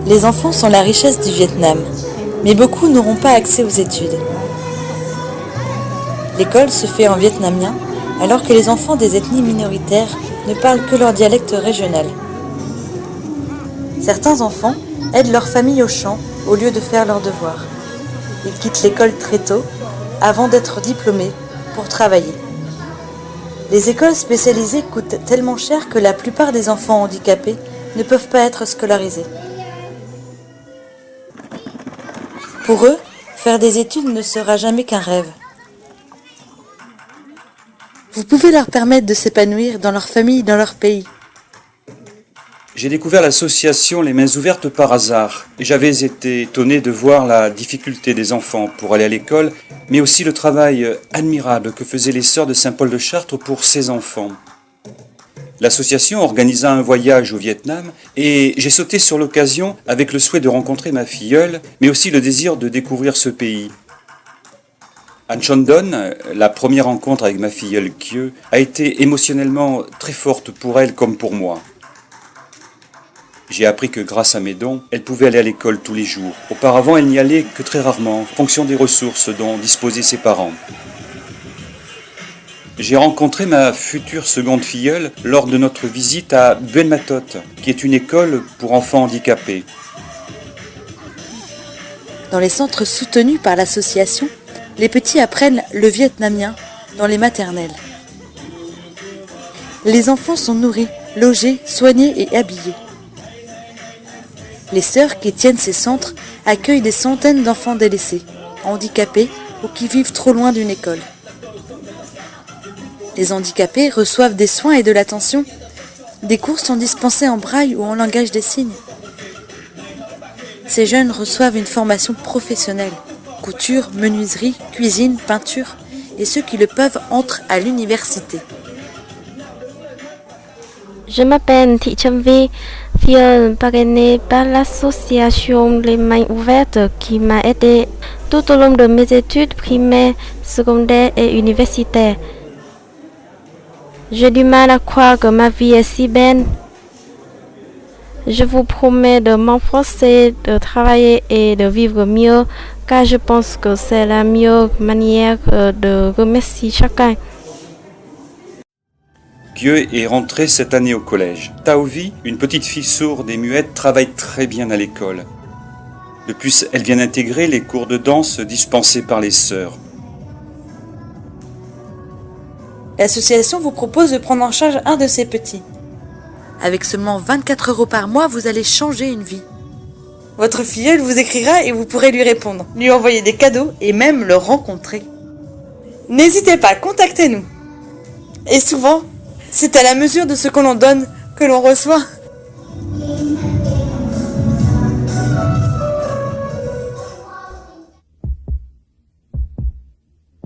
Les enfants sont la richesse du Vietnam, mais beaucoup n'auront pas accès aux études. L'école se fait en vietnamien, alors que les enfants des ethnies minoritaires ne parlent que leur dialecte régional. Certains enfants aident leur famille au champ au lieu de faire leurs devoirs. Ils quittent l'école très tôt, avant d'être diplômés, pour travailler. Les écoles spécialisées coûtent tellement cher que la plupart des enfants handicapés ne peuvent pas être scolarisés. Pour eux, faire des études ne sera jamais qu'un rêve. Vous pouvez leur permettre de s'épanouir dans leur famille, dans leur pays. J'ai découvert l'association Les Mains Ouvertes par hasard et j'avais été étonné de voir la difficulté des enfants pour aller à l'école, mais aussi le travail admirable que faisaient les sœurs de Saint-Paul de Chartres pour ces enfants. L'association organisa un voyage au Vietnam et j'ai sauté sur l'occasion avec le souhait de rencontrer ma filleule, mais aussi le désir de découvrir ce pays. À Chandon, la première rencontre avec ma filleule Kieu a été émotionnellement très forte pour elle comme pour moi. J'ai appris que grâce à mes dons, elle pouvait aller à l'école tous les jours. Auparavant, elle n'y allait que très rarement, en fonction des ressources dont disposaient ses parents. J'ai rencontré ma future seconde filleule lors de notre visite à Buen Matot, qui est une école pour enfants handicapés. Dans les centres soutenus par l'association, les petits apprennent le vietnamien dans les maternelles. Les enfants sont nourris, logés, soignés et habillés. Les sœurs qui tiennent ces centres accueillent des centaines d'enfants délaissés, handicapés ou qui vivent trop loin d'une école. Les handicapés reçoivent des soins et de l'attention. Des cours sont dispensés en braille ou en langage des signes. Ces jeunes reçoivent une formation professionnelle. Couture, menuiserie, cuisine, peinture. Et ceux qui le peuvent entrent à l'université. Je m'appelle Thị Trâm Vi, fille parrainée par l'association Les Mains Ouvertes qui m'a aidée tout au long de mes études primaires, secondaires et universitaires. J'ai du mal à croire que ma vie est si belle. Je vous promets de m'enforcer, de travailler et de vivre mieux, car je pense que c'est la meilleure manière de remercier chacun. Kieu est rentrée cette année au collège. Taovi, une petite fille sourde et muette, travaille très bien à l'école. De plus, elle vient d'intégrer les cours de danse dispensés par les sœurs. L'association vous propose de prendre en charge un de ces petits. Avec seulement 24 € par mois, vous allez changer une vie. Votre filleule vous écrira et vous pourrez lui répondre, lui envoyer des cadeaux et même le rencontrer. N'hésitez pas, contactez-nous. Et souvent, c'est à la mesure de ce que l'on donne que l'on reçoit.